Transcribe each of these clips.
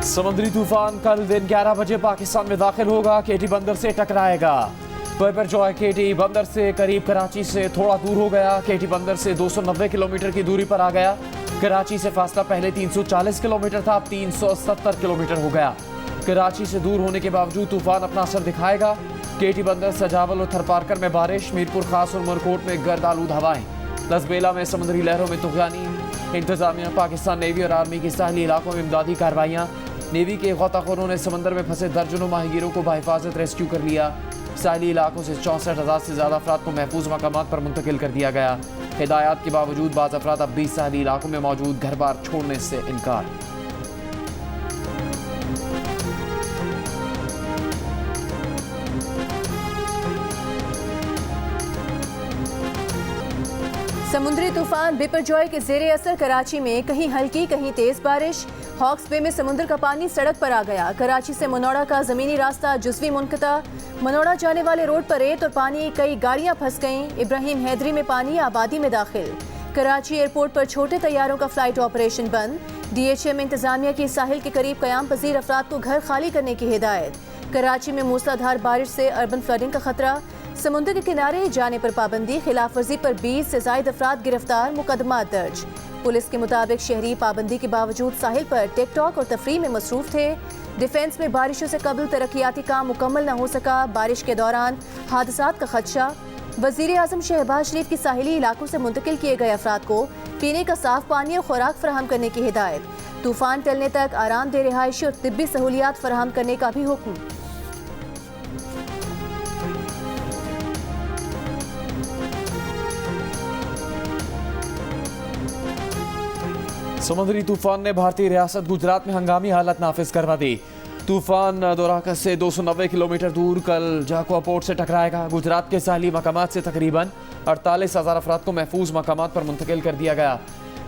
समुद्री तूफान कल दिन 11 बजे पाकिस्तान में दाखिल होगा। केटी बंदर से टकराएगा। बिपरजॉय केटी बंदर से करीब कराची से थोड़ा दूर हो गया। केटी बंदर से 290 किलोमीटर की दूरी पर आ गया। कराची से फासला पहले 340 किलोमीटर था, अब 370 किलोमीटर हो गया। कराची से दूर होने के बावजूद तूफान अपना असर दिखाएगा। केटी बंदर, सजावल और थरपारकर में बारिश, मीरपुर खास और मरकोट में गर्द आलूद हवाएं, लसबेला में समुद्री लहरों में तुगयानी। इंतजामिया, पाकिस्तान नेवी और आर्मी की साहली इलाकों में इमदादी कार्रवाइयाँ। नेवी के गोताखोरों ने समंदर में फंसे दर्जनों माहीगीरों को बहिफाजत रेस्क्यू कर लिया। साहली इलाकों से 64,000 से ज़्यादा अफराद को महफूज मकामात पर मुंतकिल कर दिया गया। हिदायत के बावजूद बाज़ अफराद अब भी साहली इलाकों में मौजूद घर बार छोड़ने से इनकार। समुद्री तूफान बिपरजॉय के जेरे असर कराची में कहीं हल्की कहीं तेज बारिश। हॉक्स बे में समुद्र का पानी सड़क पर आ गया। कराची से मनोड़ा का जमीनी रास्ता जुज़वी मुनक़ता। मनोड़ा जाने वाले रोड पर रेत और पानी, कई गाड़ियां फंस गईं। इब्राहिम हैदरी में पानी आबादी में दाखिल। कराची एयरपोर्ट पर छोटे तैयारों का फ्लाइट ऑपरेशन बंद। DHM इंतजामिया की साहिल के करीब क़याम पजीर अफराद को घर खाली करने की हिदायत। कराची में मूसलाधार बारिश से अर्बन फ्लडिंग का खतरा। समुद्र के किनारे जाने पर पाबंदी, खिलाफ वर्जी पर 20 से ज़ायद अफराद गिरफ्तार, मुकदमा दर्ज। पुलिस के मुताबिक शहरी पाबंदी के बावजूद साहिल पर टिकटॉक और तफरीह में मसरूफ थे। डिफेंस में बारिशों से कबल तरक्याती काम मुकम्मल न हो सका। बारिश के दौरान हादसात का खदशा। वज़ीर आज़म शहबाज शरीफ की साहिली इलाकों से मुंतकिल किए गए अफराद को पीने का साफ पानी और खुराक फराहम करने की हिदायत। तूफान टलने तक आरामदेह रिहायशी और तिब्बी सहूलियात फराहम करने का भी हुक्म। समुद्री तूफान ने भारतीय रियासत गुजरात में हंगामी हालत नाफिज करवा दी। तूफान दोराकस से 290 किलोमीटर दूर कल जाकुआ पोर्ट से टकराएगा। गुजरात के साहली मकामात से तकरीबन 48,000 अफराद को महफूज मकामात पर मुंतकिल कर दिया गया।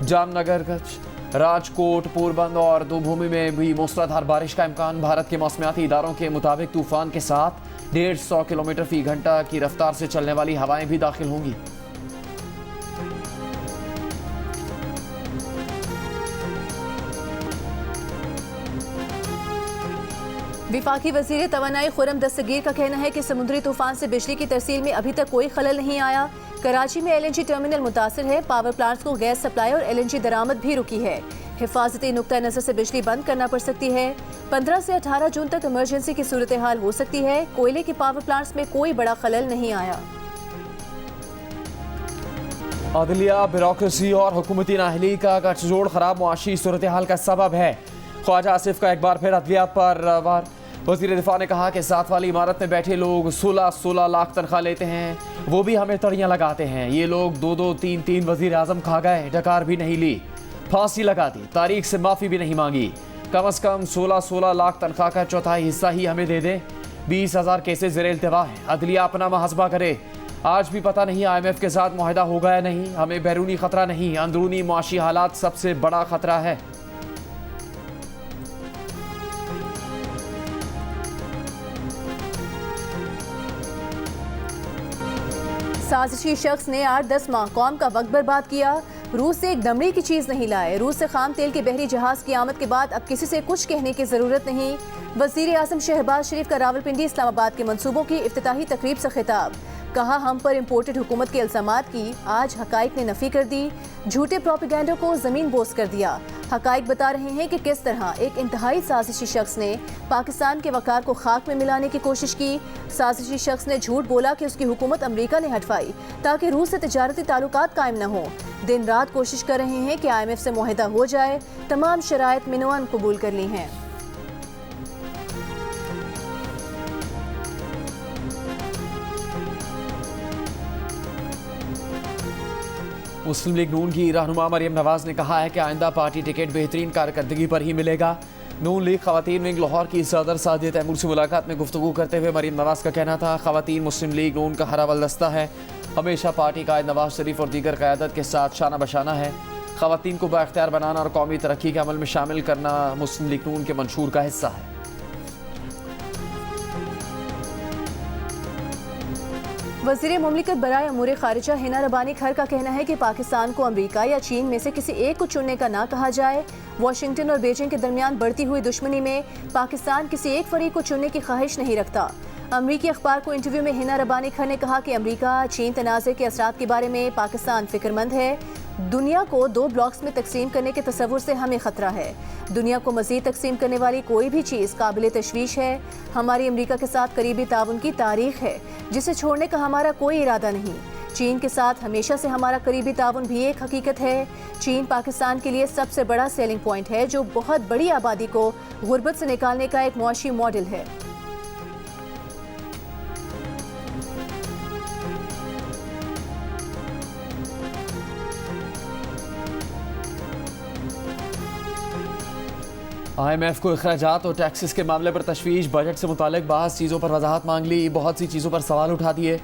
जामनगर, कच्छ, राजकोट, पोरबंदर और दोभूमि में भी मूसलाधार बारिश का इम्कान। भारत के मौसमियाती इदारों के मुताबिक तूफान के साथ 150 किलोमीटर फी घंटा की रफ्तार से चलने वाली हवाएं भी दाखिल होंगी। विफाकी वज़ीर तवानाई खुरम दस्तगीर का कहना है कि समुद्री तूफान से बिजली की तरसील में अभी तक कोई खलल नहीं आया। कराची में LNG टर्मिनल मुतासिर है। पावर प्लांट्स को गैस सप्लाई और LNG दरामद भी रुकी है। हिफाजती नुक्ता नज़र से बिजली बंद करना पड़ सकती है। 15 से 18 जून तक इमरजेंसी की सूरत हाल हो सकती है। कोयले के पावर प्लांट्स में कोई बड़ा खलल नहीं आया। अदलिया, ब्यूरोक्रेसी और हुकूमती नाअहली का गठजोड़ खराब मुआशी सूरत हाल का सबब है। ख्वाजा आसिफ का एक बार फिर अदलिया पर वार। वज़ीर दिफा ने कहा कि साथ वाली इमारत में बैठे लोग 16 लाख तनख्वाह लेते हैं, वो भी हमें तड़ियाँ लगाते हैं। ये लोग 2-2, 3-3 वज़ीर आज़म खा गए, डकार भी नहीं ली, फांसी लगा दी, तारीख से माफ़ी भी नहीं मांगी। कम अज़ कम 16 लाख तनख्वाह का चौथाई हिस्सा ही हमें दे दें। 20,000 केसेस ज़ेर इल्तिवा है। अदलिया अपना मुहासबा करे। आज भी पता नहीं IMF के साथ मुआहदा होगा या नहीं। हमें बैरूनी ख़तरा नहीं, अंदरूनी मुआशी हालात सबसे बड़ा ख़तरा है। साजिशी शख्स ने 8-10 माह कौम का वक्त बर्बाद किया। रूस से एक दमड़ी की चीज़ नहीं लाए। रूस से खाम तेल के बहरी जहाज़ की आमद के बाद अब किसी से कुछ कहने की ज़रूरत नहीं। वज़ीर आज़म शहबाज शरीफ का रावलपिंडी इस्लामाबाद के मंसूबों की इफ्तिताही तकरीब से खिताब। कहा, हम पर इम्पोर्टेड हुकूमत के इल्ज़ामात की आज हकाइक ने नफ़ी कर दी। झूठे प्रोपेगेंडा को ज़मीन बोस कर दिया। हकाइक बता रहे हैं कि किस तरह एक इंतहाई साजिशी शख्स ने पाकिस्तान के वक़ार को खाक में मिलाने की कोशिश की। साजिशी शख्स ने झूठ बोला कि उसकी हुकूमत अमरीका ने हटवाई ताकि रूस से तिजारती ताल्लुकात कायम न हो। दिन रात कोशिश कर रहे हैं कि IMF से मुआहदा हो जाए। तमाम शराइत मिनवान कबूल कर ली हैं। मुस्लिम लीग नून की रहनुमा मरियम नवाज ने कहा है कि आइंदा पार्टी टिकट बेहतरीन कारकर्दगी पर ही मिलेगा। नून लीग खवातीन विंग लाहौर की सदर सादिया तैमूर से मुलाकात में गुफ्तगू करते हुए मरियम नवाज का कहना था, खवातीन मुस्लिम लीग नून का हरा वलदस्ता है। हमेशा पार्टी कायद नवाज शरीफ और दीगर क़यादत के साथ शाना बशाना है। खवातीन को बाख्तियार बनाना और कौमी तरक्की के अमल में शामिल करना मुस्लिम लीग नून के मंशूर का हिस्सा है। वज़ीर मुमलिकत बराए अमूर खारिजा हिना रबानी खर का कहना है कि पाकिस्तान को अमरीका या चीन में से किसी एक को चुनने का ना कहा जाए। वाशिंगटन और बीजिंग के दरमियान बढ़ती हुई दुश्मनी में पाकिस्तान किसी एक फरीक को चुनने की ख्वाहिश नहीं रखता। अमरीकी अखबार को इंटरव्यू में हिना रब्बानी खान ने कहा कि अमरीका चीन तनाज़े के असरात के बारे में पाकिस्तान फिक्रमंद है। दुनिया को 2 ब्लॉक्स में तकसीम करने के तस्वुर से हमें खतरा है। दुनिया को मजीद तकसीम करने वाली कोई भी चीज़ काबिल तशवीश है। हमारी अमरीका के साथ करीबी ताउन की तारीख है जिसे छोड़ने का हमारा कोई इरादा नहीं। चीन के साथ हमेशा से हमारा करीबी ताउन भी एक हकीकत है। चीन पाकिस्तान के लिए सबसे बड़ा सेलिंग पॉइंट है जो बहुत बड़ी आबादी को गुर्बत से निकालने का एक मुआशी मॉडल है। IMF को अखराजात और टैक्सेस के मामले पर तशवीश, बजट से मुतालिक बास चीज़ों पर वजाहत मांग ली, बहुत सी चीज़ों पर सवाल उठा दिए।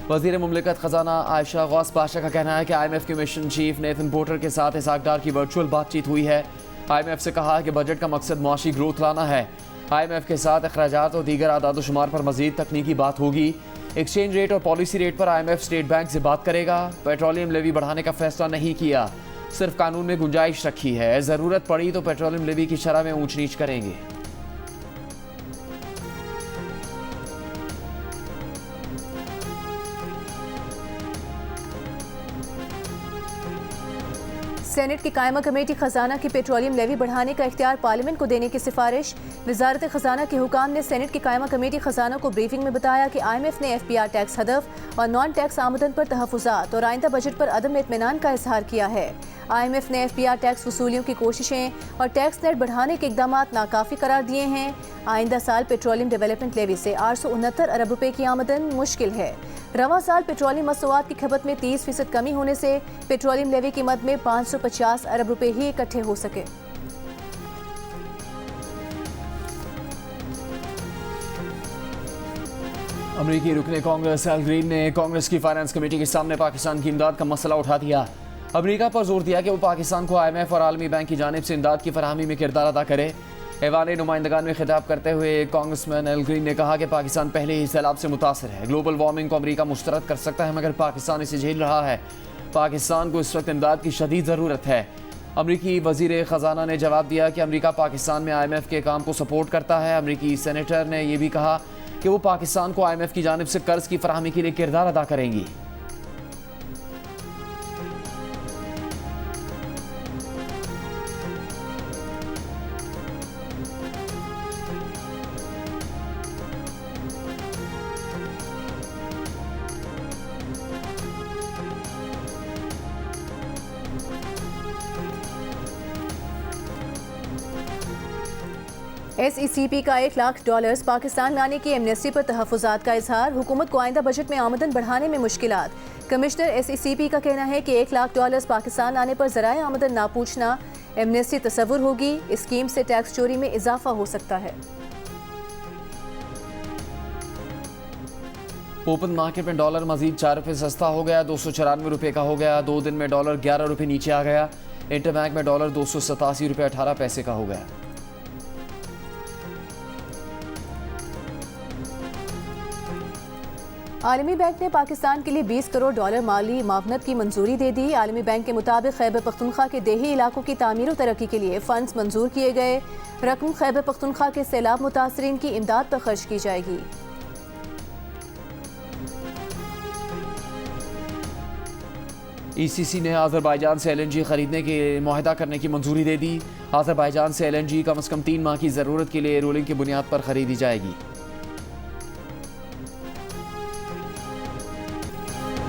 वज़ीर मुमलिकत ख़जाना आयशा गौस पाशा का कहना है कि IMF के मिशन चीफ नेथन पोर्टर के साथ इसाक डार की वर्चुअल बातचीत हुई है। IMF से कहा कि बजट का मकसद मुआशी ग्रोथ लाना है। IMF के साथ अखराजात और दीगर आदाद शुमार पर मजीद तकनीकी बात होगी। एक्सचेंज रेट और पॉलिसी रेट पर IMF स्टेट बैंक से बात करेगा। पेट्रोलियम लेवी बढ़ाने का फैसला नहीं किया, सिर्फ कानून में गुंजाइश रखी है। ज़रूरत पड़ी तो पेट्रोलियम लेवी की शरह में ऊंच नीच करेंगे। सेनेट की कायमा कमेटी खजाना की पेट्रोलियम लेवी बढ़ाने का इख्तियार पार्लियामेंट को देने की सिफारिश। वजारत खजाना के हुकाम ने सेनेट की कायमा कमेटी खजाना को ब्रीफिंग में बताया कि IMF ने FPR टैक्स हदफ और नॉन टैक्स आमदन पर तहफ़्फ़ुज़ात और आइंदा बजट पर अदम इत्मीनान का इजहार किया है। IMF ने FPR टैक्स वसूलियों की कोशिशें और टैक्स नेट बढ़ाने के इकदाम नाकाफ़ी करार दिए हैं। आइंदा साल पेट्रोलियम डेवलपमेंट लेवी से 869 अरब रुपए की आमदन मुश्किल है। रवां साल पेट्रोलियम मसनूआत की खपत में 30% कमी होने से पेट्रोलियम लेवी की मद में 550 अरब रुपए ही इकट्ठे हो सके। अमरीकी रुकने कांग्रेस एल ग्रीन ने कांग्रेस की फाइनेंस कमेटी के सामने पाकिस्तान की इमदाद का मसला उठा दिया। अमरीका पर जोर दिया कि वो पाकिस्तान को IMF और आलमी बैंक की जानिब से इमदाद की फराहमी में किरदार अदा करे। ऐवान नुमाइंदगान में खिताब करते हुए कांग्रेसमैन एल ग्रीन ने कहा कि पाकिस्तान पहले ही सैलाब से मुतासर है। ग्लोबल वार्मिंग को अमरीका मुस्तरद कर सकता है मगर पाकिस्तान इसे झेल रहा है। पाकिस्तान को इस वक्त इमदाद की शदीद ज़रूरत है। अमरीकी वज़ीर ख़जाना ने जवाब दिया कि अमरीका पाकिस्तान में IMF के काम को सपोर्ट करता है। अमरीकी सेनेटर ने यह भी कहा कि वो पाकिस्तान को IMF की जानिब से कर्ज की फराहमी के लिए किरदार अदा करेंगी। SECP का $1 लाख पाकिस्तान लाने की एमनेस्टी पर तहफ़्फ़ुज़ात का इजहार। हुकूमत को आइंदा बजट में आमदन बढ़ाने में मुश्किलात। कमिश्नर SECP का कहना है कि $1 लाख पाकिस्तान लाने पर ज़राए आमदन ना पूछना एमनेस्टी तस्वुर होगी। इस स्कीम से टैक्स चोरी में इजाफा हो सकता है। ओपन मार्केट में डॉलर मजीद 4 रुपये सस्ता हो गया, 294 रुपये का हो गया। 2 दिन में डॉलर 11 रुपये नीचे आ गया। इंटरबैंक में डॉलर 287 रुपये 18 पैसे का हो गया। आलमी बैंक ने पाकिस्तान के लिए $20 करोड़ माली मावनत की मंजूरी दे दी। आलमी बैंक के मुताबिक खैबर पख्तूनख्वा के देही इलाकों की तामीर और तरक्की के लिए फंड्स मंजूर किए गए। रकम खैबर पख्तूनख्वा के सैलाब मुतासरीन की इमदाद पर खर्च की जाएगी। ECC ने आज़रबाईजान से LNG खरीदने के मुआहदा करने की मंजूरी दे दी। आज़रबाईजान से LNG कम से कम 3 माह की ज़रूरत के लिए रोलिंग की बुनियाद पर खरीदी जाएगी।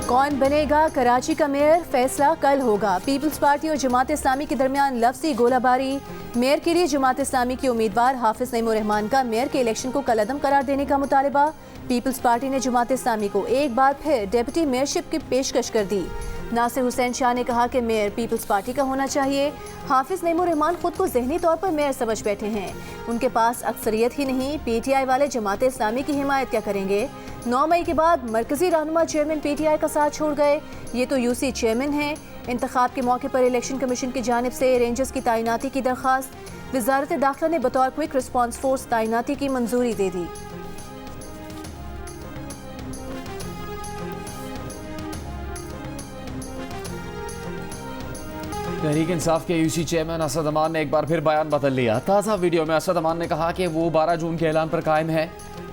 कौन बनेगा कराची का मेयर, फैसला कल होगा। पीपल्स पार्टी और जमात इस्लामी के दरमियान लफ्जी गोलाबारी। मेयर के लिए जमात इस्लामी की उम्मीदवार हाफिज नईमुर रहमान का मेयर के इलेक्शन को कलअदम करार देने का मुतालबा। पीपल्स पार्टी ने जमात इस्लामी को एक बार फिर डेप्यूटी मेयरशिप की पेशकश कर दी। नासिर हुसैन शाह ने कहा कि मेयर पीपल्स पार्टी का होना चाहिए। हाफिज नईमुर रहमान खुद को जहनी तौर पर मेयर समझ बैठे हैं। उनके पास अक्सरियत ही नहीं, PTI वाले जमात इस्लामी की हिमायत क्या करेंगे। 9 मई के बाद मरकजी रहनुमा चेयरमैन PTI का साथ छोड़ गए। ये तो UC चेयरमैन हैं। इंतखाब के मौके पर इलेक्शन कमीशन की जानिब से रेंजर्स की तैनाती की दरख्वास्त। वजारत दाखिला ने बतौर क्विक रिस्पॉन्स फोर्स तैनाती की मंजूरी दे दी। तहरीक इंसाफ के यूसी चेयरमैन असद अमान ने एक बार फिर बयान बदल लिया। ताज़ा वीडियो में असद अमान ने कहा कि वो 12 जून के ऐलान पर कायम है।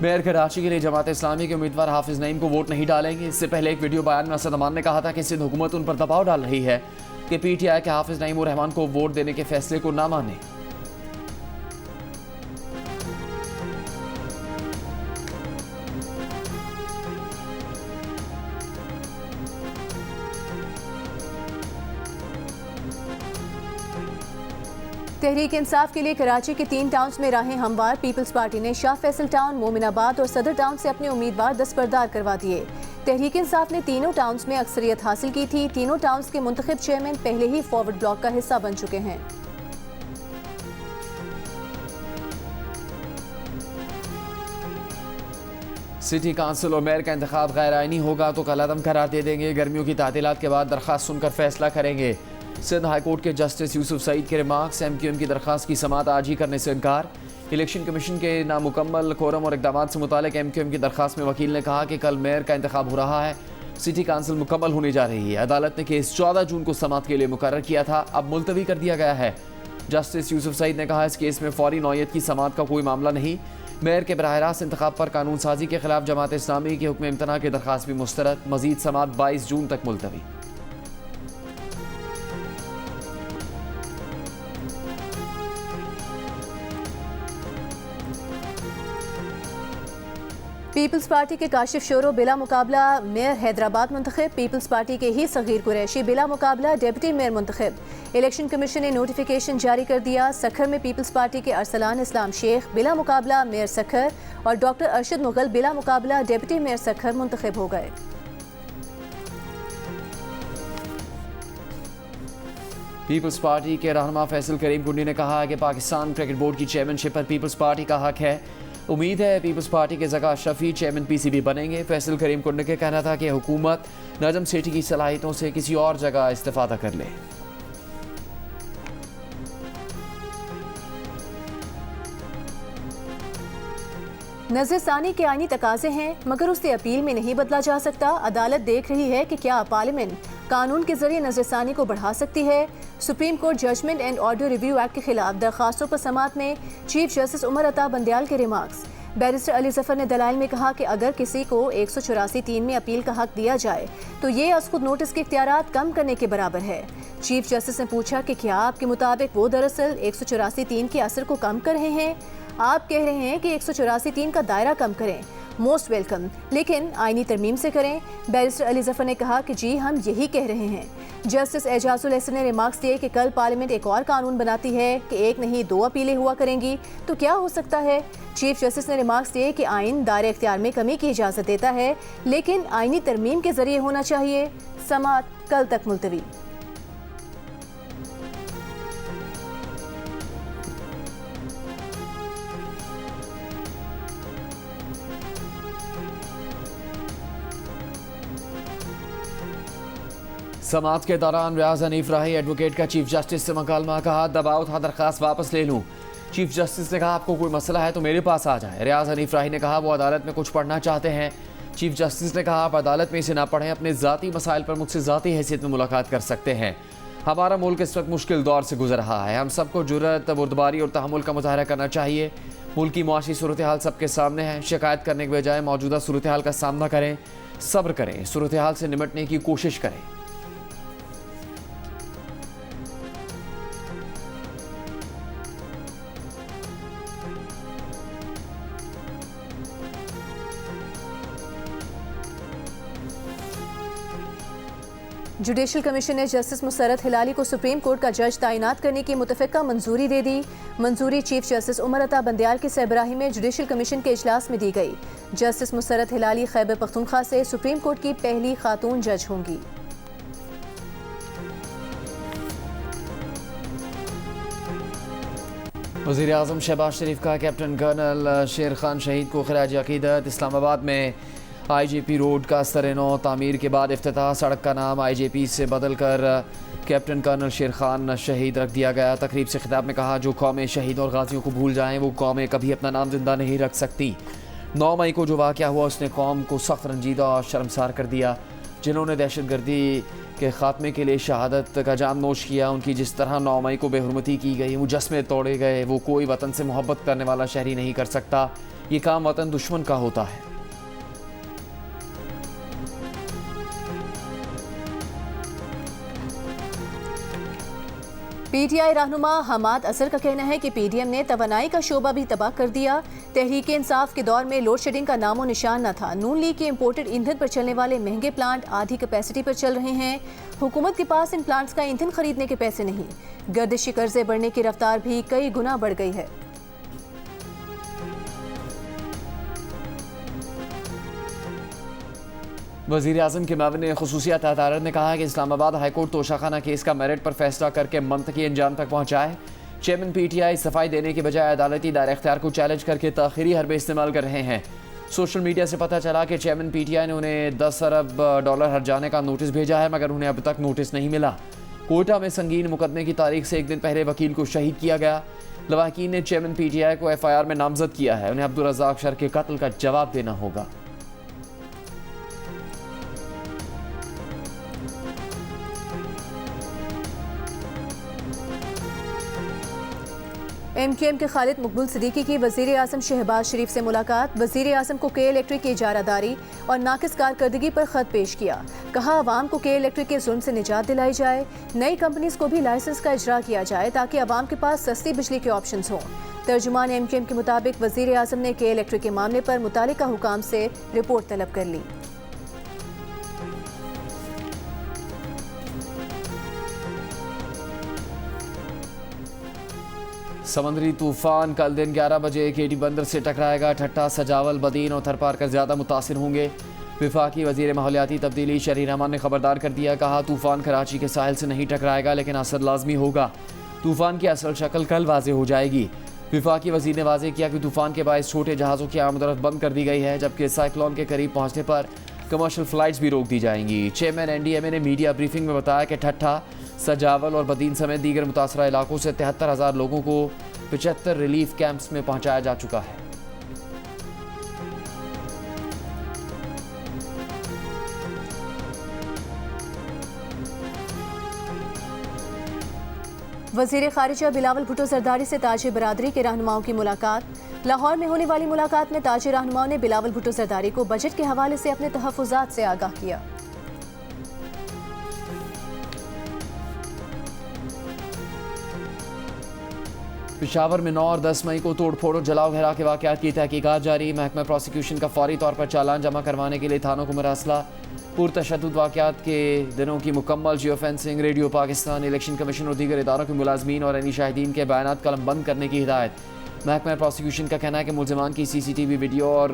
मेयर कराची के लिए जमात इस्लामी के उम्मीदवार हाफिज नईम को वोट नहीं डालेंगे। इससे पहले एक वीडियो बयान में असद अमान ने कहा था कि सिंध हुकूमत उन पर दबाव डाल रही है कि PTI के हाफिज नईम और रहमान को वोट देने के फैसले को ना माने। तहरीक इंसाफ के लिए कराची के 3 टाउन्स में राहें हमवार। पीपल्स पार्टी ने शाह फैसल टाउन, मोमिनाबाद और सदर टाउन से अपने उम्मीदवार दस्तबरदार करवा दिए। तहरीक इंसाफ ने तीनों टाउन्स में अक्सरियत हासिल की थी। तीनों टाउन्स के मुंतखब चेयरमैन पहले ही फॉरवर्ड ब्लॉक का हिस्सा बन चुके हैं। सिटी काउंसिल और मेयर का इंतखाब गैर आइनी होगा तो कलअदम करार दे देंगे। गर्मियों की तातीलात के बाद दरख्वास्त सुनकर फैसला करेंगे। सिंध हाई कोर्ट के जस्टिस यूसुफ सईद के रिमार्क्स। MQM की दरख्वास्त की समाअत आज ही करने से इनकार। इलेक्शन कमीशन के नामुकम्मल कोरम और इकदाम से मुतालिक MQM की दरख्वास्त में वकील ने कहा कि कल मेयर का इंतखाब हो रहा है। सिटी काउंसिल मुकम्मल होने जा रही है। अदालत ने केस 14 जून को समाअत के लिए मुकर्रर किया था, अब मुलतवी कर दिया गया है। जस्टिस यूसुफ सईद ने कहा इस केस में फौरी नौयत की समाअत का कोई मामला नहीं। मेयर के बराह रास्त इंतखाब पर कानून साजी के खिलाफ जमात इस्लामी के हुक्म इम्तना की दरख्वास्त भी मुस्तरद। मजीद समाअत 22 जून तक मुलतवी। पीपल्स पार्टी के काशिफ शोरो बिला मुकाबला मेयर हैदराबाद मुंतखब। पीपल्स पार्टी के ही सगीर कुरैशी बिला मुकाबला डिप्टी मेयर मुंतखब। इलेक्शन कमीशन ने नोटिफिकेशन जारी कर दिया। सखर में पीपल्स पार्टी के अरसलान इस्लाम शेख बिला मुकाबला मेयर सखर और डॉक्टर अरशद मुगल बिला मुकाबला डिप्टी मेयर सखर मुंतखब हो गए। पीपल्स पार्टी के रहनुमा फैसल करीम कुंडी ने कहा कि पाकिस्तान क्रिकेट बोर्ड की चेयरमैनशिप पर पीपल्स पार्टी का हक है। उम्मीद है पीपल्स पार्टी के जगह शफी चेयरमैन PCB बनेंगे। फैसल करीम कुंडी का कहना था कि हुकूमत नजम सेठी की सलाहियतों से किसी और जगह इस्तेफादा कर ले। नजरसानी के आईनी तकाजे हैं मगर उससे अपील में नहीं बदला जा सकता। अदालत देख रही है कि क्या पार्लियामेंट कानून के जरिए नजरसानी को बढ़ा सकती है। Supreme court judgment and order review act के खिलाफ दरखास्तों पर समाअत में चीफ जस्टिस उमर अता बंदयाल के रिमार्क्स। बैरिस्टर अली जफर ने दलाइल में कहा कि अगर किसी को 184(3) में अपील का हक दिया जाए तो ये अज खुद नोटिस के इख्तियारात कम करने के बराबर है। चीफ जस्टिस ने पूछा कि क्या आपके मुताबिक वो दरअसल 184(3) के असर को कम कर रहे हैं? आप कह रहे हैं कि 184(3) का दायरा कम करें, मोस्ट वेलकम, लेकिन आईनी तरमीम से करें। बैरिस्टर अली जफर ने कहा कि जी हम यही कह रहे हैं। जस्टिस एजाजुल हसन ने रिमार्क्स दिए कि कल पार्लियामेंट एक और कानून बनाती है कि एक नहीं 2 अपीलें हुआ करेंगी तो क्या हो सकता है। चीफ जस्टिस ने रिमार्क्स दिए कि आइन दायरे इख्तियार में कमी की इजाज़त देता है लेकिन आईनी तरमीम के जरिए होना चाहिए। समाअत कल तक मुलतवी। समाअत के दौरान रियाज हनीफ राही एडवोकेट का चीफ जस्टिस से मुकालमा। कहा दबाव था दरखास्त वापस ले लूं। चीफ जस्टिस ने कहा आपको कोई मसला है तो मेरे पास आ जाए। रियाज हनीफ राही ने कहा वो अदालत में कुछ पढ़ना चाहते हैं। चीफ जस्टिस ने कहा आप अदालत में इसे ना पढ़ें, अपने ज़ाती मसाइल पर मुझसे ज़ाती हैसियत में मुलाकात कर सकते हैं। हमारा मुल्क इस वक्त मुश्किल दौर से गुजर रहा है। हम सबको जुर्रत, बुर्दबारी और तहम्मुल का मुजाहरा करना चाहिए। मुल्क की मुआशी सूरत हाल सबके सामने है। शिकायत करने के बजाय मौजूदा सूरत हाल का सामना करें, सब्र करें, सूरत हाल से निमटने की कोशिश करें। जुडिशल कमीशन ने जस्टिस मुसरत हिलाली को सुप्रीम कोर्ट का जज तैनात करने की मुतफ़िका मंजूरी दे दी। मंजूरी चीफ जस्टिस उमर अता बंदयाल की सरबराही में जुडिशल कमीशन के इजलास में दी गई। जस्टिस मुसरत हिलाली खैबर पख्तूनख्वा से सुप्रीम कोर्ट की पहली खातून जज होंगी। वज़ीर आज़म शहबाज शरीफ का कैप्टन कर्नल शेर खान शहीद को खराज अक़ीदत। इस्लामाबाद में IJP रोड का सर-ए-नौ तामीर के बाद इफ्तिताह। सड़क का नाम IJP से बदल कर कैप्टन कर्नल शेर खान शहीद रख दिया गया। तकरीब से खिताब में कहा जो कौमें शहीद और गाजियों को भूल जाएं वो कौमें कभी अपना नाम जिंदा नहीं रख सकती। 9 मई को जो वाक़या हुआ उसने कौम को सख्त रंजीदा और शर्मसार कर दिया। जिन्होंने दहशतगर्दी के ख़ात्मे के लिए शहादत का जाम नोश किया। उनकी जिस तरह 9 मई को बेहुरमती की गई, मुजस्मे तोड़े गए, वो कोई वतन से मोहब्बत करने वाला शहरी नहीं कर सकता। ये काम वतन दुश्मन का होता है। पीटीआई रहनुमा हमाद असर का कहना है कि पीडीएम ने तवानाई का शोबा भी तबाह कर दिया। तहरीक इंसाफ के दौर में लोड शेडिंग का नामो निशान न था। नून लीग के इंपोर्टेड ईंधन पर चलने वाले महंगे प्लांट आधी कैपेसिटी पर चल रहे हैं। हुकूमत के पास इन प्लांट्स का ईंधन खरीदने के पैसे नहीं। गर्दिशी कर्जे बढ़ने की रफ्तार भी कई गुना बढ़ गई है। वज़ीर आज़म के मामले ख़ुसूसियात अदालत ने कहा है कि इस्लामाबाद हाईकोर्ट तोशाखाना केस का मेरिट पर फैसला करके मंतकी अंजाम तक पहुँचाए। चेयरमैन पीटीआई सफाई देने के बजाय अदालती दायर इख्तियार को चैलेंज करके ताख़ीरी हरबे इस्तेमाल कर रहे हैं। सोशल मीडिया से पता चला कि चेयरमैन पीटीआई ने उन्हें $10 अरब हर्जाने का नोटिस भेजा है, मगर उन्हें अब तक नोटिस नहीं मिला। कोयटा में संगीन मुकदमे की तारीख से एक दिन पहले वकील को शहीद किया गया। लवाहकीन ने चेयरमैन पीटीआई को FIR में नामजद किया है। उन्हें अब्दुल रज़ाक शर के कत्ल का जवाब देना होगा। MQM के खालिद मकबूल सिद्दीकी की वज़ीर आज़म शहबाज शरीफ से मुलाकात। वज़ीर आज़म को के इलेक्ट्रिक की इजारादारी और नाकिस कारकर्दगी पर ख़त पेश किया। कहा अवाम को के इलेक्ट्रिक के जुल्म से निजात दिलाई जाए। नई कंपनीज को भी लाइसेंस का इजरा किया जाए ताकि अवाम के पास सस्ती बिजली के ऑप्शंस हों। तर्जुमान MQM के मुताबिक वज़ीर आज़म ने के इलेक्ट्रिक के मामले पर मुतालिका हुकाम से रिपोर्ट तलब कर ली। समंदरी तूफान कल दिन 11 बजे केटी बंदर से टकराएगा। ठट्टा, सजावल, बदीन और थरपारकर ज़्यादा मुतासिर होंगे। विफाकी वज़ीर माहौलियाती तब्दीली शहरी रहमान ने खबरदार कर दिया। कहा तूफान कराची के साहिल से नहीं टकराएगा, लेकिन असर लाजमी होगा। तूफान की असल शक्ल कल वाज़े हो जाएगी। विफाकी वज़ीर ने वाज़े किया कि तूफान के बायस छोटे जहाज़ों की आमदरफ्त बंद कर दी गई है, जबकि साइक्लोन के करीब पहुँचने पर कमर्शियल फ़्लाइट्स भी रोक दी जाएंगी। चेयरमैन NDMA ने मीडिया ब्रीफिंग में बताया कि ठट्ठा, सजावल और बदीन समेत दीगर मुतासरा इलाकों से 73,000 लोगों को 75 रिलीफ कैंप्स में पहुंचाया जा चुका है। वज़ीर ख़ारिजा बिलावल भुट्टो ज़रदारी से ताजी बरादरी के रहनुमाओं की मुलाकात। लाहौर में होने वाली मुलाकात में ताजी रहनुमाओं ने बिलावल भुट्टो ज़रदारी को बजट के हवाले से अपने तहफ़्फ़ुज़ात से आगाह किया। पेशावर में 9 और 10 मई को तोड़ फोड़ और जलाओ घेराव के वाक़यात की तहकीकात जारी। महकमा प्रोसिक्यूशन का फौरी तौर पर चालान जमा करवाने के लिए थानों को मरासला। पुरतशद्दुद वाक़यात के दिनों की मुकम्मल geo fencing. Radio Pakistan, election commission और दीगर इदारों के मुलाजमीन और अन्य शाहिदीन के बयानात कलम बंद करने की हिदायत। महकमा प्रोसिक्यूशन का कहना है कि मुल्ज़िमान की CCTV वीडियो और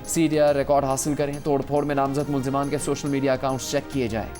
CDR रिकॉर्ड हासिल करें। तोड़ फोड़ में नामजद मुल्ज़िमान के सोशल मीडिया अकाउंट्स चेक किए जाएँ।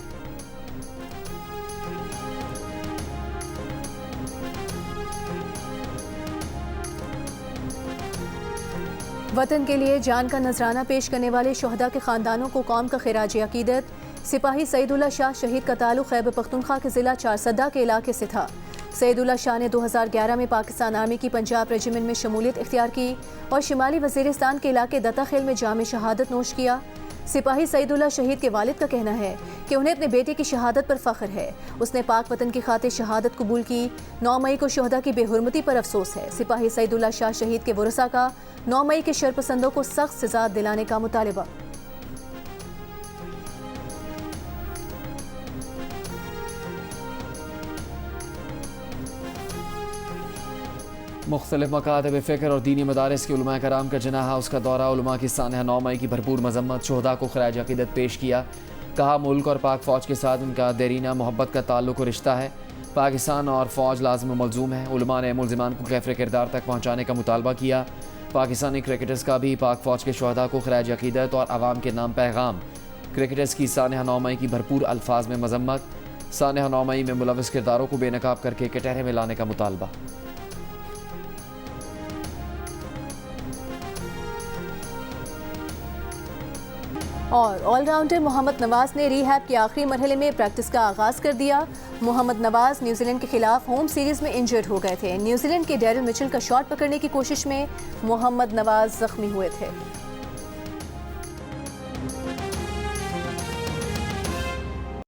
वतन के लिए जान का नजराना पेश करने वाले शहदा के खानदानों को कौम का खिराज अकीदत। सिपाही सईदुल्लाह शाह शहीद का ताल्लुक खैबर पख्तूनख्वा के ज़िला चारसद्दा के इलाके से था। सईदुल्लाह शाह ने 2011 में पाकिस्तान आर्मी की पंजाब रेजिमेंट में शमूलियत इख्तियार की और शिमाली वज़ीरिस्तान के इलाके दत्ता खेल में जाम शहादत नोश किया। सिपाही सईदुल्लाह शहीद के वालिद का कहना है कि उन्हें अपने बेटे की शहादत पर फ़ख्र है। उसने पाक वतन की खातिर शहादत कबूल की। 9 मई को शहदा की बेहुरमती पर अफसोस है। सिपाही सईदुल्लाह शाह शहीद के वरसा का 9 मई के शरपसंदों को सख्त सजा दिलाने का मुतालबा। मुख्तलिफ मकातब फ़िक्र और दीनी मदारिस के उलमा कराम का जनाह हाउस का दौरा। उलमा की सानह 9 मई की भरपूर मजम्मत। शहदा को खराज अकीदत पेश किया। कहा मुल्क और पाक फ़ौज के साथ उनका देरीना मोहब्बत का ताल्लुक और रिश्ता है। पाकिस्तान और फ़ौज लाज़िम मलज़ूम है। उलमा ने मुल्ज़िमान को कैफ़र किरदार तक पहुँचाने का मुतालबा किया। पाकिस्तानी क्रिकेटर्स का भी पाक फ़ौज के शहदा को खराज अकीदत और आवाम के नाम पैगाम। क्रिकेटर्स की सानह 9 मई की भरपूर अल्फाज में मजम्मत। सानह 9 मई में मुलविस किरदारों को बेनकाब करके कटहरे में लाने का मुतालबा। और ऑलराउंडर मोहम्मद नवाज ने रिहैब के आखिरी मरहले में प्रैक्टिस का आगाज़ कर दिया। मोहम्मद नवाज न्यूजीलैंड के खिलाफ होम सीरीज़ में इंजर्ड हो गए थे। न्यूजीलैंड के डैरिल मिचेल का शॉट पकड़ने की कोशिश में मोहम्मद नवाज जख्मी हुए थे।